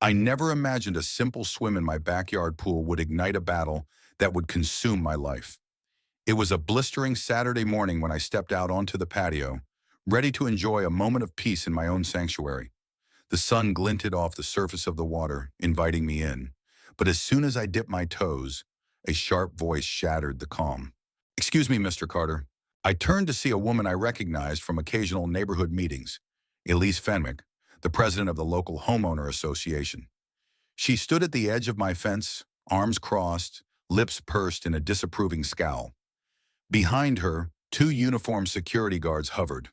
I never imagined a simple swim in my backyard pool would ignite a battle that would consume my life. It was a blistering Saturday morning when I stepped out onto the patio, ready to enjoy a moment of peace in my own sanctuary. The sun glinted off the surface of the water, inviting me in. But as soon as I dipped my toes, a sharp voice shattered the calm. "Excuse me, Mr. Carter." I turned to see a woman I recognized from occasional neighborhood meetings, Elise Fenwick, the president of the local homeowner association. She stood at the edge of my fence, arms crossed, lips pursed in a disapproving scowl. Behind her, two uniformed security guards hovered,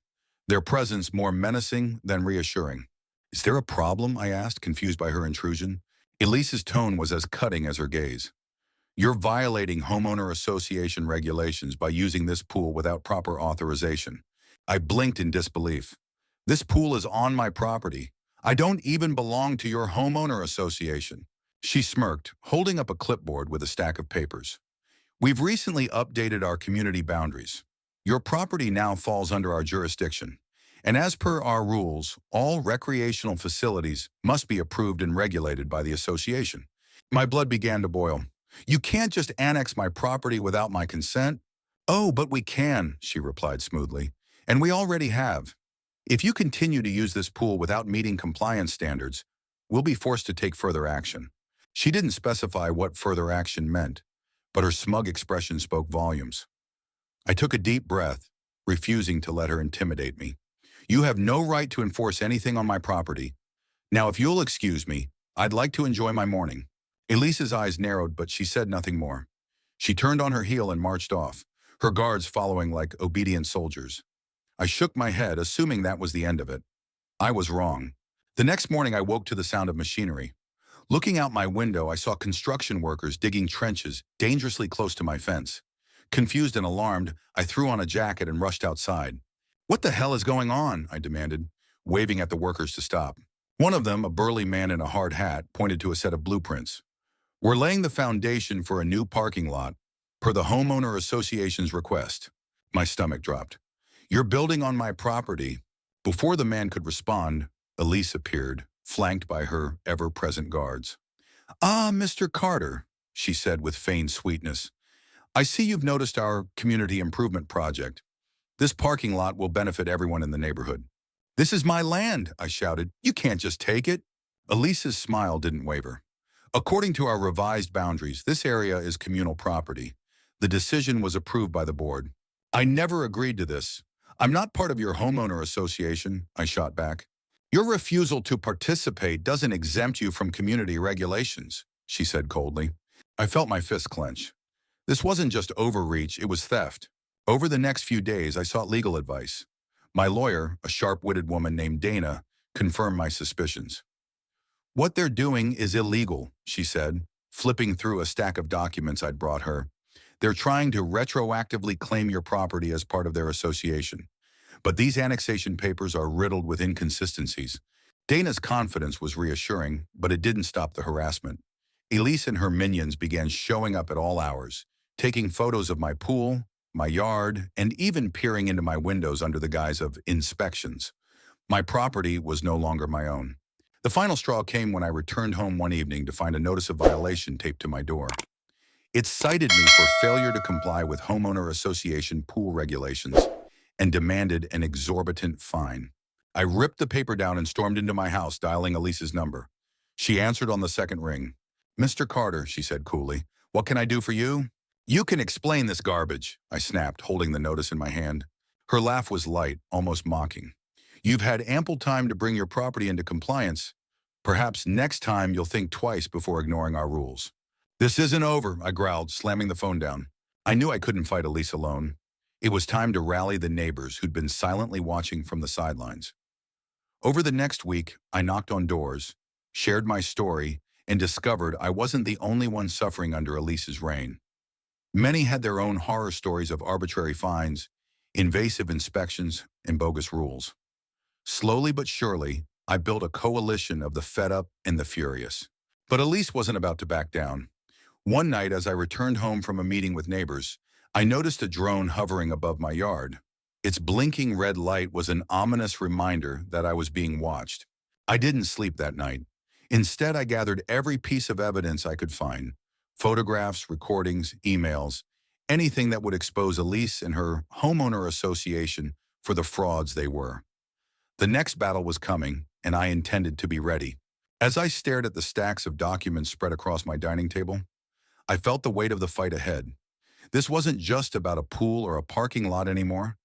their presence more menacing than reassuring. "Is there a problem?" I asked, confused by her intrusion. Elise's tone was as cutting as her gaze. "You're violating homeowner association regulations by using this pool without proper authorization." I blinked in disbelief. "This pool is on my property. I don't even belong to your homeowner association." She smirked, holding up a clipboard with a stack of papers. "We've recently updated our community boundaries. Your property now falls under our jurisdiction. And as per our rules, all recreational facilities must be approved and regulated by the association." My blood began to boil. "You can't just annex my property without my consent." "Oh, but we can," she replied smoothly. "And we already have. If you continue to use this pool without meeting compliance standards, we'll be forced to take further action." She didn't specify what further action meant, but her smug expression spoke volumes. I took a deep breath, refusing to let her intimidate me. "You have no right to enforce anything on my property. Now, if you'll excuse me, I'd like to enjoy my morning." Elise's eyes narrowed, but she said nothing more. She turned on her heel and marched off, her guards following like obedient soldiers. I shook my head, assuming that was the end of it. I was wrong. The next morning, I woke to the sound of machinery. Looking out my window, I saw construction workers digging trenches dangerously close to my fence. Confused and alarmed, I threw on a jacket and rushed outside. "What the hell is going on?" I demanded, waving at the workers to stop. One of them, a burly man in a hard hat, pointed to a set of blueprints. "We're laying the foundation for a new parking lot, per the homeowner association's request." My stomach dropped. "You're building on my property." Before the man could respond, Elise appeared, flanked by her ever-present guards. "Ah, Mr. Carter," she said with feigned sweetness. "I see you've noticed our community improvement project. This parking lot will benefit everyone in the neighborhood." "This is my land," I shouted. "You can't just take it." Elise's smile didn't waver. "According to our revised boundaries, this area is communal property. The decision was approved by the board." "I never agreed to this. I'm not part of your homeowner association," I shot back. "Your refusal to participate doesn't exempt you from community regulations," she said coldly. I felt my fist clench. This wasn't just overreach, it was theft. Over the next few days, I sought legal advice. My lawyer, a sharp-witted woman named Dana, confirmed my suspicions. "What they're doing is illegal," she said, flipping through a stack of documents I'd brought her. "They're trying to retroactively claim your property as part of their association. But these annexation papers are riddled with inconsistencies." Dana's confidence was reassuring, but it didn't stop the harassment. Elise and her minions began showing up at all hours, taking photos of my pool, my yard, and even peering into my windows under the guise of inspections. My property was no longer my own. The final straw came when I returned home one evening to find a notice of violation taped to my door. It cited me for failure to comply with homeowner association pool regulations and demanded an exorbitant fine. I ripped the paper down and stormed into my house, dialing Elise's number. She answered on the second ring. "Mr. Carter," she said coolly, "what can I do for you?" "You can explain this garbage," I snapped, holding the notice in my hand. Her laugh was light, almost mocking. "You've had ample time to bring your property into compliance. Perhaps next time you'll think twice before ignoring our rules." "This isn't over," I growled, slamming the phone down. I knew I couldn't fight Elise alone. It was time to rally the neighbors who'd been silently watching from the sidelines. Over the next week, I knocked on doors, shared my story, and discovered I wasn't the only one suffering under Elise's reign. Many had their own horror stories of arbitrary fines, invasive inspections, and bogus rules. Slowly but surely, I built a coalition of the fed up and the furious. But Elise wasn't about to back down. One night, as I returned home from a meeting with neighbors, I noticed a drone hovering above my yard. Its blinking red light was an ominous reminder that I was being watched. I didn't sleep that night. Instead, I gathered every piece of evidence I could find: photographs, recordings, emails, anything that would expose Elise and her homeowner association for the frauds they were. The next battle was coming, and I intended to be ready. As I stared at the stacks of documents spread across my dining table, I felt the weight of the fight ahead. This wasn't just about a pool or a parking lot anymore.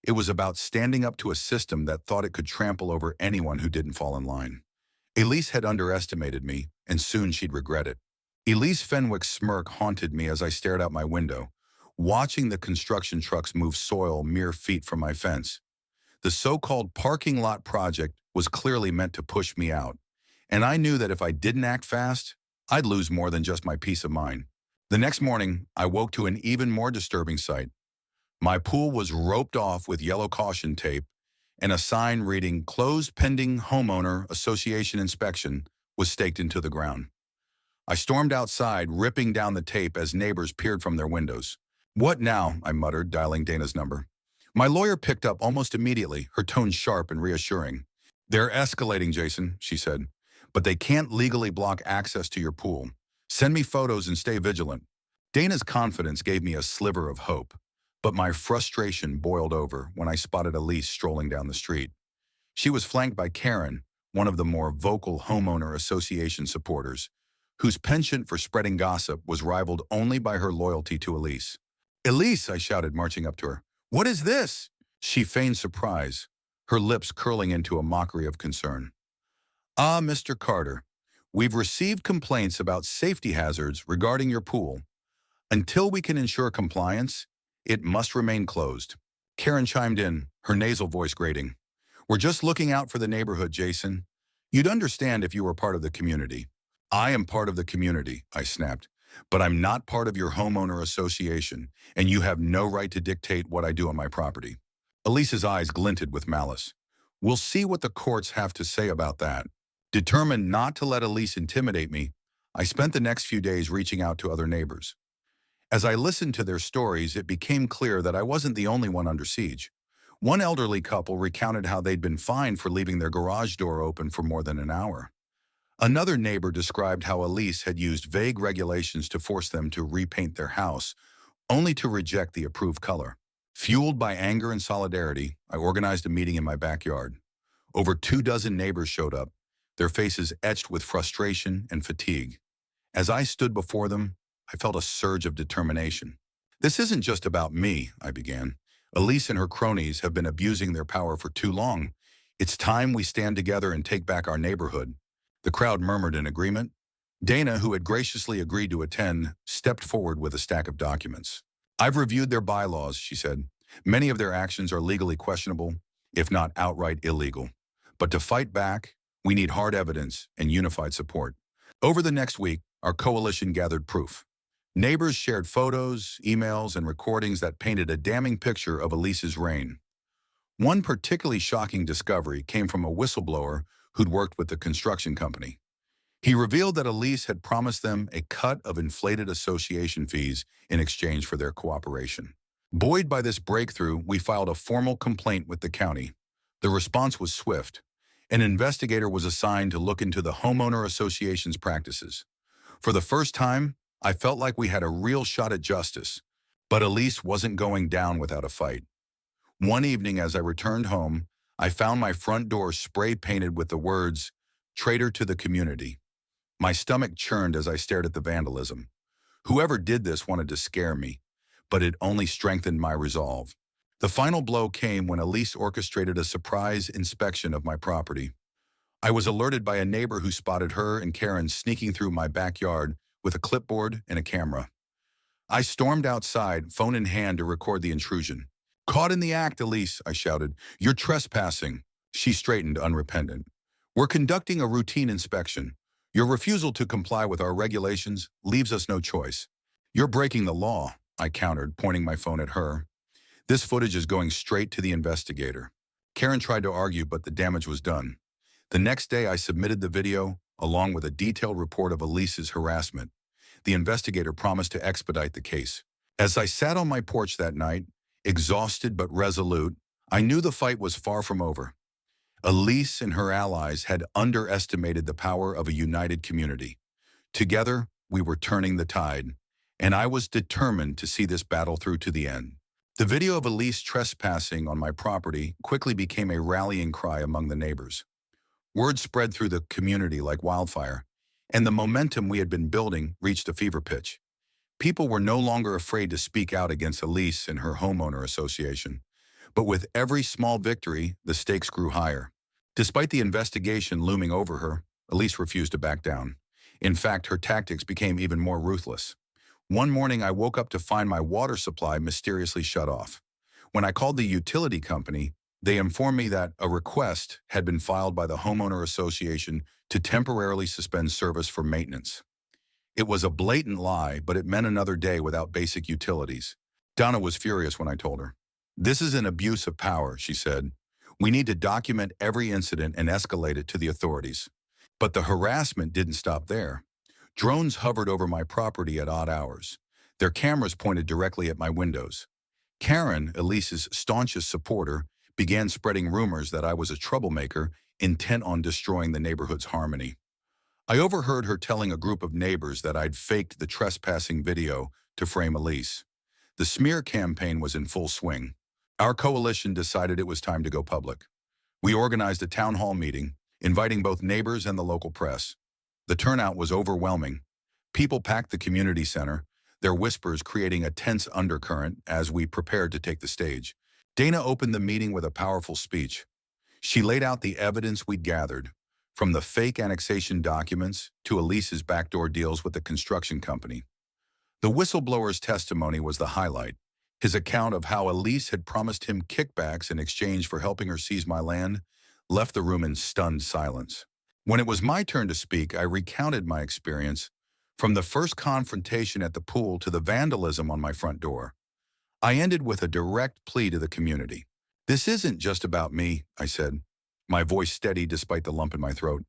It was about standing up to a system that thought it could trample over anyone who didn't fall in line. Elise had underestimated me, and soon she'd regret it. Elise Fenwick's smirk haunted me as I stared out my window, watching the construction trucks move soil mere feet from my fence. The so-called parking lot project was clearly meant to push me out, and I knew that if I didn't act fast, I'd lose more than just my peace of mind. The next morning, I woke to an even more disturbing sight. My pool was roped off with yellow caution tape, and a sign reading "Closed pending homeowner association inspection" was staked into the ground. I stormed outside, ripping down the tape as neighbors peered from their windows. "What now?" I muttered, dialing Dana's number. My lawyer picked up almost immediately, her tone sharp and reassuring. "They're escalating, Jason," she said, "but they can't legally block access to your pool. Send me photos and stay vigilant." Dana's confidence gave me a sliver of hope, but my frustration boiled over when I spotted Elise strolling down the street. She was flanked by Karen, one of the more vocal homeowner association supporters, whose penchant for spreading gossip was rivaled only by her loyalty to Elise. "Elise," I shouted, marching up to her. "What is this?" She feigned surprise, her lips curling into a mockery of concern. "Ah, Mr. Carter, we've received complaints about safety hazards regarding your pool. Until we can ensure compliance, it must remain closed." Karen chimed in, her nasal voice grating. "We're just looking out for the neighborhood, Jason. You'd understand if you were part of the community." "I am part of the community," I snapped, "but I'm not part of your homeowner association, and you have no right to dictate what I do on my property." Elise's eyes glinted with malice. "We'll see what the courts have to say about that." Determined not to let Elise intimidate me, I spent the next few days reaching out to other neighbors. As I listened to their stories, it became clear that I wasn't the only one under siege. One elderly couple recounted how they'd been fined for leaving their garage door open for more than an hour. Another neighbor described how Elise had used vague regulations to force them to repaint their house, only to reject the approved color. Fueled by anger and solidarity, I organized a meeting in my backyard. Over 24 neighbors showed up, their faces etched with frustration and fatigue. As I stood before them, I felt a surge of determination. "This isn't just about me," I began. "Elise and her cronies have been abusing their power for too long. It's time we stand together and take back our neighborhood." The crowd murmured in agreement. Dana, who had graciously agreed to attend, stepped forward with a stack of documents. "I've reviewed their bylaws," she said. "Many of their actions are legally questionable, if not outright illegal. But to fight back, we need hard evidence and unified support." Over the next week, our coalition gathered proof. Neighbors shared photos, emails, and recordings that painted a damning picture of Elise's reign. One particularly shocking discovery came from a whistleblower who'd worked with the construction company. He revealed that Elise had promised them a cut of inflated association fees in exchange for their cooperation. Buoyed by this breakthrough, we filed a formal complaint with the county. The response was swift. An investigator was assigned to look into the homeowner association's practices. For the first time, I felt like we had a real shot at justice, but Elise wasn't going down without a fight. One evening as I returned home, I found my front door spray painted with the words, "Traitor to the community." My stomach churned as I stared at the vandalism. Whoever did this wanted to scare me, but it only strengthened my resolve. The final blow came when Elise orchestrated a surprise inspection of my property. I was alerted by a neighbor who spotted her and Karen sneaking through my backyard with a clipboard and a camera. I stormed outside, phone in hand, to record the intrusion. "Caught in the act, Elise," I shouted. "You're trespassing." She straightened, unrepentant. "We're conducting a routine inspection. Your refusal to comply with our regulations leaves us no choice." "You're breaking the law," I countered, pointing my phone at her. "This footage is going straight to the investigator." Karen tried to argue, but the damage was done. The next day, I submitted the video, along with a detailed report of Elise's harassment. The investigator promised to expedite the case. As I sat on my porch that night, exhausted but resolute, I knew the fight was far from over. Elise and her allies had underestimated the power of a united community. Together, we were turning the tide, and I was determined to see this battle through to the end. The video of Elise trespassing on my property quickly became a rallying cry among the neighbors. Word spread through the community like wildfire, and the momentum we had been building reached a fever pitch. People were no longer afraid to speak out against Elise and her homeowner association. But with every small victory, the stakes grew higher. Despite the investigation looming over her, Elise refused to back down. In fact, her tactics became even more ruthless. One morning, I woke up to find my water supply mysteriously shut off. When I called the utility company, they informed me that a request had been filed by the homeowner association to temporarily suspend service for maintenance. It was a blatant lie, but it meant another day without basic utilities. Donna was furious when I told her. "This is an abuse of power," she said. "We need to document every incident and escalate it to the authorities." But the harassment didn't stop there. Drones hovered over my property at odd hours. Their cameras pointed directly at my windows. Karen, Elise's staunchest supporter, began spreading rumors that I was a troublemaker intent on destroying the neighborhood's harmony. I overheard her telling a group of neighbors that I'd faked the trespassing video to frame Elise. The smear campaign was in full swing. Our coalition decided it was time to go public. We organized a town hall meeting, inviting both neighbors and the local press. The turnout was overwhelming. People packed the community center, their whispers creating a tense undercurrent as we prepared to take the stage. Dana opened the meeting with a powerful speech. She laid out the evidence we'd gathered, from the fake annexation documents to Elise's backdoor deals with the construction company. The whistleblower's testimony was the highlight. His account of how Elise had promised him kickbacks in exchange for helping her seize my land left the room in stunned silence. When it was my turn to speak, I recounted my experience, from the first confrontation at the pool to the vandalism on my front door. I ended with a direct plea to the community. "This isn't just about me," I said, my voice steady despite the lump in my throat.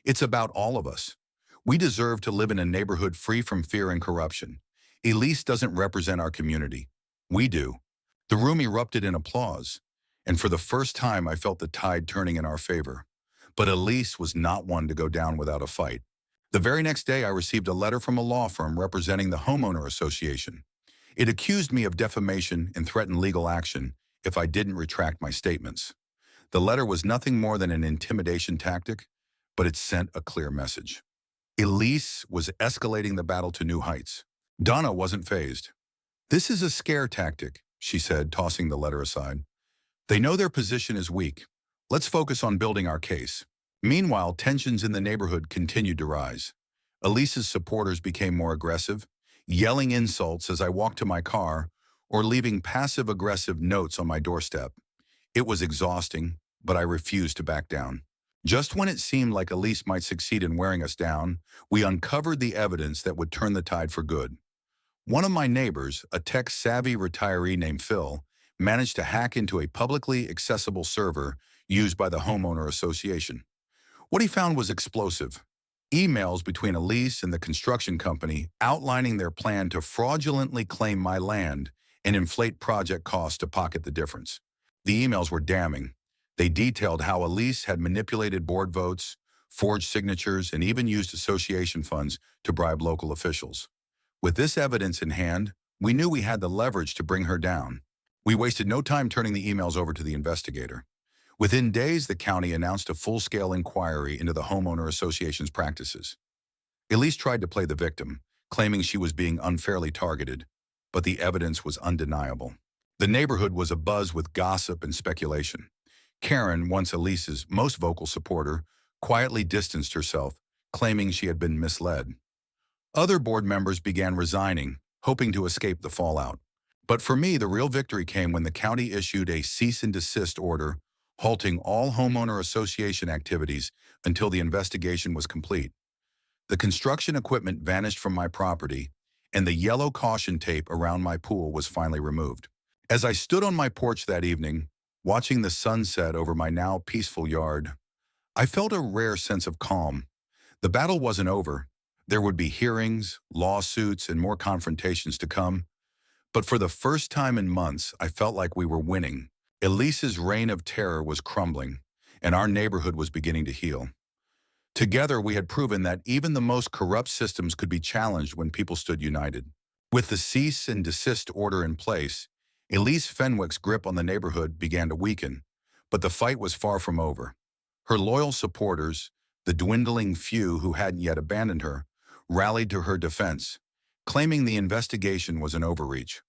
"It's about all of us. We deserve to live in a neighborhood free from fear and corruption. Elise doesn't represent our community. We do." The room erupted in applause, and for the first time I felt the tide turning in our favor. But Elise was not one to go down without a fight. The very next day, I received a letter from a law firm representing the homeowner association. It accused me of defamation and threatened legal action if I didn't retract my statements. The letter was nothing more than an intimidation tactic, but it sent a clear message. Elise was escalating the battle to new heights. Donna wasn't fazed. "This is a scare tactic," she said, tossing the letter aside. "They know their position is weak. Let's focus on building our case." Meanwhile, tensions in the neighborhood continued to rise. Elise's supporters became more aggressive, yelling insults as I walked to my car or leaving passive-aggressive notes on my doorstep. It was exhausting, but I refused to back down. Just when it seemed like Elise might succeed in wearing us down, we uncovered the evidence that would turn the tide for good. One of my neighbors, a tech-savvy retiree named Phil, managed to hack into a publicly accessible server used by the homeowner association. What he found was explosive. Emails between Elise and the construction company outlining their plan to fraudulently claim my land and inflate project costs to pocket the difference. The emails were damning. They detailed how Elise had manipulated board votes, forged signatures, and even used association funds to bribe local officials. With this evidence in hand, we knew we had the leverage to bring her down. We wasted no time turning the emails over to the investigator. Within days, the county announced a full-scale inquiry into the homeowner association's practices. Elise tried to play the victim, claiming she was being unfairly targeted, but the evidence was undeniable. The neighborhood was abuzz with gossip and speculation. Karen, once Elise's most vocal supporter, quietly distanced herself, claiming she had been misled. Other board members began resigning, hoping to escape the fallout. But for me, the real victory came when the county issued a cease and desist order, halting all homeowner association activities until the investigation was complete. The construction equipment vanished from my property, and the yellow caution tape around my pool was finally removed. As I stood on my porch that evening, watching the sunset over my now peaceful yard, I felt a rare sense of calm. The battle wasn't over. There would be hearings, lawsuits, and more confrontations to come. But for the first time in months, I felt like we were winning. Elise's reign of terror was crumbling, and our neighborhood was beginning to heal. Together, we had proven that even the most corrupt systems could be challenged when people stood united. With the cease and desist order in place, Elise Fenwick's grip on the neighborhood began to weaken, but the fight was far from over. Her loyal supporters, the dwindling few who hadn't yet abandoned her, rallied to her defense, claiming the investigation was an overreach.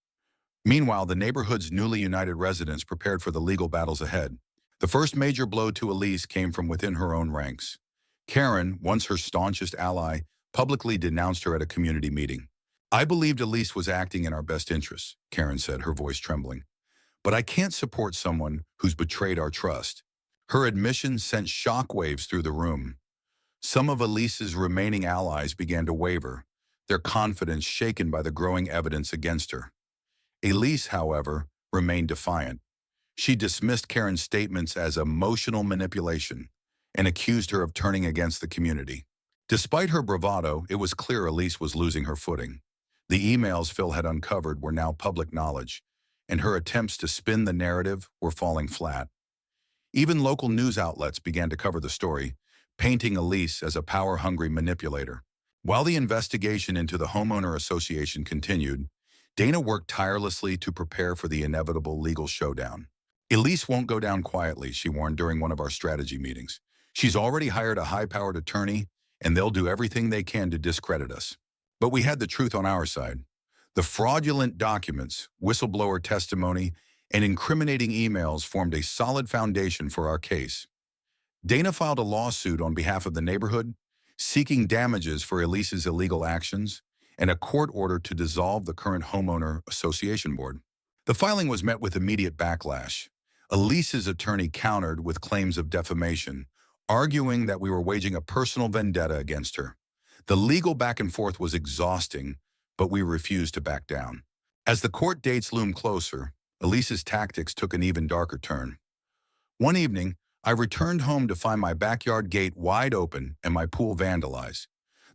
Meanwhile, the neighborhood's newly united residents prepared for the legal battles ahead. The first major blow to Elise came from within her own ranks. Karen, once her staunchest ally, publicly denounced her at a community meeting. "I believed Elise was acting in our best interests," Karen said, her voice trembling. "But I can't support someone who's betrayed our trust." Her admission sent shockwaves through the room. Some of Elise's remaining allies began to waver, their confidence shaken by the growing evidence against her. Elise, however, remained defiant. She dismissed Karen's statements as emotional manipulation and accused her of turning against the community. Despite her bravado, it was clear Elise was losing her footing. The emails Phil had uncovered were now public knowledge, and her attempts to spin the narrative were falling flat. Even local news outlets began to cover the story, painting Elise as a power-hungry manipulator. While the investigation into the homeowner association continued, Dana worked tirelessly to prepare for the inevitable legal showdown. "Elise won't go down quietly," she warned during one of our strategy meetings. "She's already hired a high-powered attorney, and they'll do everything they can to discredit us." But we had the truth on our side. The fraudulent documents, whistleblower testimony, and incriminating emails formed a solid foundation for our case. Dana filed a lawsuit on behalf of the neighborhood, seeking damages for Elise's illegal actions and a court order to dissolve the current homeowner association board. The filing was met with immediate backlash. Elise's attorney countered with claims of defamation, arguing that we were waging a personal vendetta against her. The legal back and forth was exhausting, but we refused to back down. As the court dates loomed closer, Elise's tactics took an even darker turn. One evening, I returned home to find my backyard gate wide open and my pool vandalized.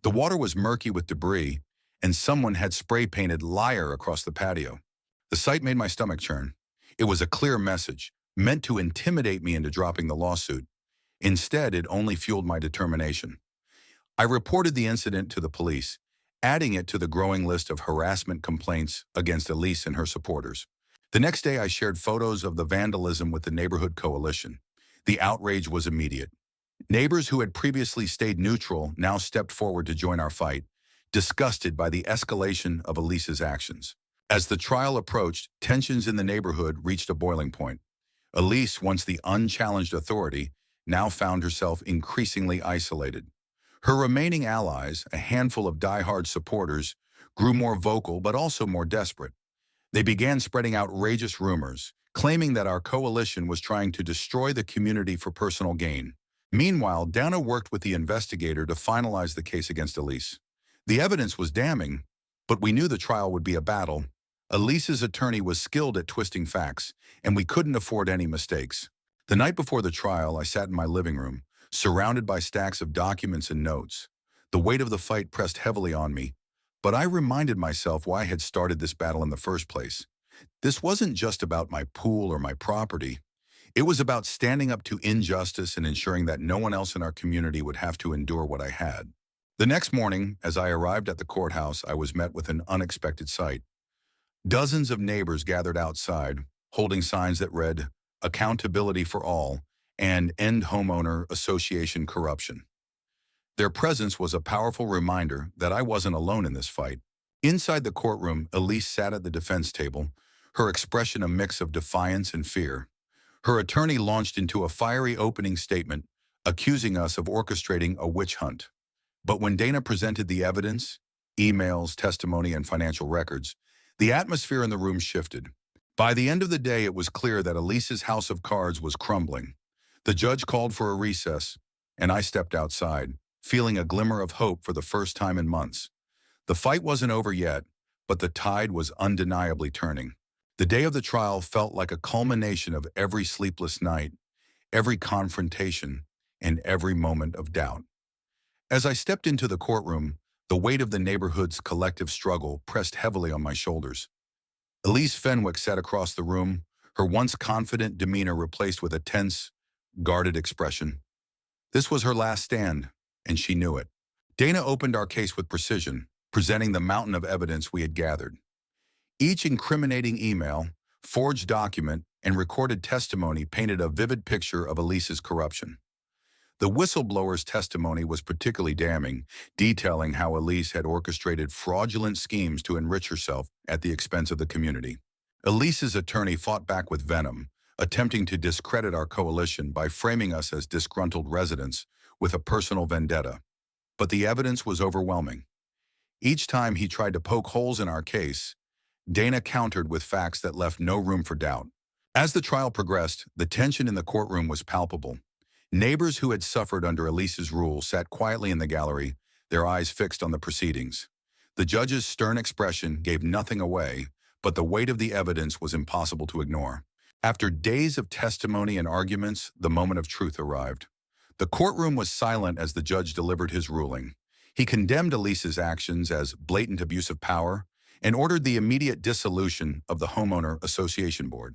The water was murky with debris, and someone had spray-painted "liar" across the patio. The sight made my stomach churn. It was a clear message, meant to intimidate me into dropping the lawsuit. Instead, it only fueled my determination. I reported the incident to the police, adding it to the growing list of harassment complaints against Elise and her supporters. The next day, I shared photos of the vandalism with the neighborhood coalition. The outrage was immediate. Neighbors who had previously stayed neutral now stepped forward to join our fight, disgusted by the escalation of Elise's actions. As the trial approached, tensions in the neighborhood reached a boiling point. Elise, once the unchallenged authority, now found herself increasingly isolated. Her remaining allies, a handful of die-hard supporters, grew more vocal but also more desperate. They began spreading outrageous rumors, claiming that our coalition was trying to destroy the community for personal gain. Meanwhile, Dana worked with the investigator to finalize the case against Elise. The evidence was damning, but we knew the trial would be a battle. Elise's attorney was skilled at twisting facts, and we couldn't afford any mistakes. The night before the trial, I sat in my living room, surrounded by stacks of documents and notes. The weight of the fight pressed heavily on me, but I reminded myself why I had started this battle in the first place. This wasn't just about my pool or my property. It was about standing up to injustice and ensuring that no one else in our community would have to endure what I had. The next morning, as I arrived at the courthouse, I was met with an unexpected sight. Dozens of neighbors gathered outside, holding signs that read, "Accountability for all," and "End Homeowner Association Corruption." Their presence was a powerful reminder that I wasn't alone in this fight. Inside the courtroom, Elise sat at the defense table, her expression a mix of defiance and fear. Her attorney launched into a fiery opening statement, accusing us of orchestrating a witch hunt. But when Dana presented the evidence, emails, testimony, and financial records, the atmosphere in the room shifted. By the end of the day, it was clear that Elise's house of cards was crumbling. The judge called for a recess, and I stepped outside, feeling a glimmer of hope for the first time in months. The fight wasn't over yet, but the tide was undeniably turning. The day of the trial felt like a culmination of every sleepless night, every confrontation, and every moment of doubt. As I stepped into the courtroom, the weight of the neighborhood's collective struggle pressed heavily on my shoulders. Elise Fenwick sat across the room, her once confident demeanor replaced with a tense, guarded expression. This was her last stand, and she knew it. Dana opened our case with precision, presenting the mountain of evidence we had gathered. Each incriminating email, forged document, and recorded testimony painted a vivid picture of Elise's corruption. The whistleblower's testimony was particularly damning, detailing how Elise had orchestrated fraudulent schemes to enrich herself at the expense of the community. Elise's attorney fought back with venom, attempting to discredit our coalition by framing us as disgruntled residents with a personal vendetta. But the evidence was overwhelming. Each time he tried to poke holes in our case, Dana countered with facts that left no room for doubt. As the trial progressed, the tension in the courtroom was palpable. Neighbors who had suffered under Elise's rule sat quietly in the gallery, their eyes fixed on the proceedings. The judge's stern expression gave nothing away, but the weight of the evidence was impossible to ignore. After days of testimony and arguments, the moment of truth arrived. The courtroom was silent as the judge delivered his ruling. He condemned Elise's actions as blatant abuse of power and ordered the immediate dissolution of the Homeowner Association Board.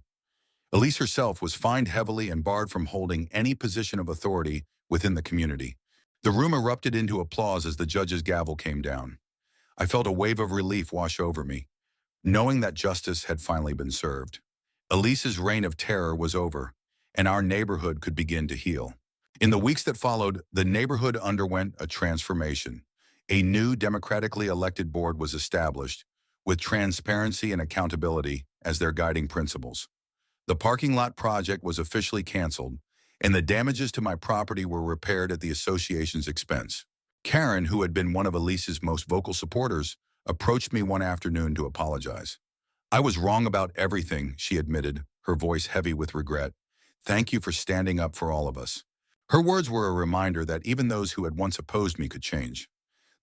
Elise herself was fined heavily and barred from holding any position of authority within the community. The room erupted into applause as the judge's gavel came down. I felt a wave of relief wash over me, knowing that justice had finally been served. Elise's reign of terror was over, and our neighborhood could begin to heal. In the weeks that followed, the neighborhood underwent a transformation. A new democratically elected board was established, with transparency and accountability as their guiding principles. The parking lot project was officially canceled, and the damages to my property were repaired at the association's expense. Karen, who had been one of Elise's most vocal supporters, approached me one afternoon to apologize. I was wrong about everything, she admitted, her voice heavy with regret. Thank you for standing up for all of us. Her words were a reminder that even those who had once opposed me could change.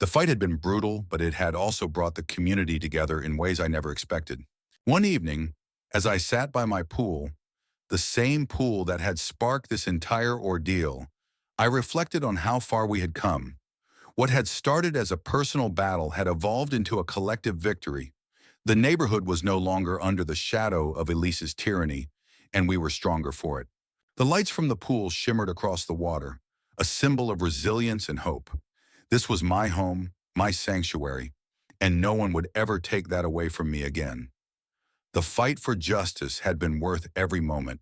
The fight had been brutal, but it had also brought the community together in ways I never expected. One evening, as I sat by my pool, the same pool that had sparked this entire ordeal, I reflected on how far we had come. What had started as a personal battle had evolved into a collective victory. The neighborhood was no longer under the shadow of Elise's tyranny, and we were stronger for it. The lights from the pool shimmered across the water, a symbol of resilience and hope. This was my home, my sanctuary, and no one would ever take that away from me again. The fight for justice had been worth every moment.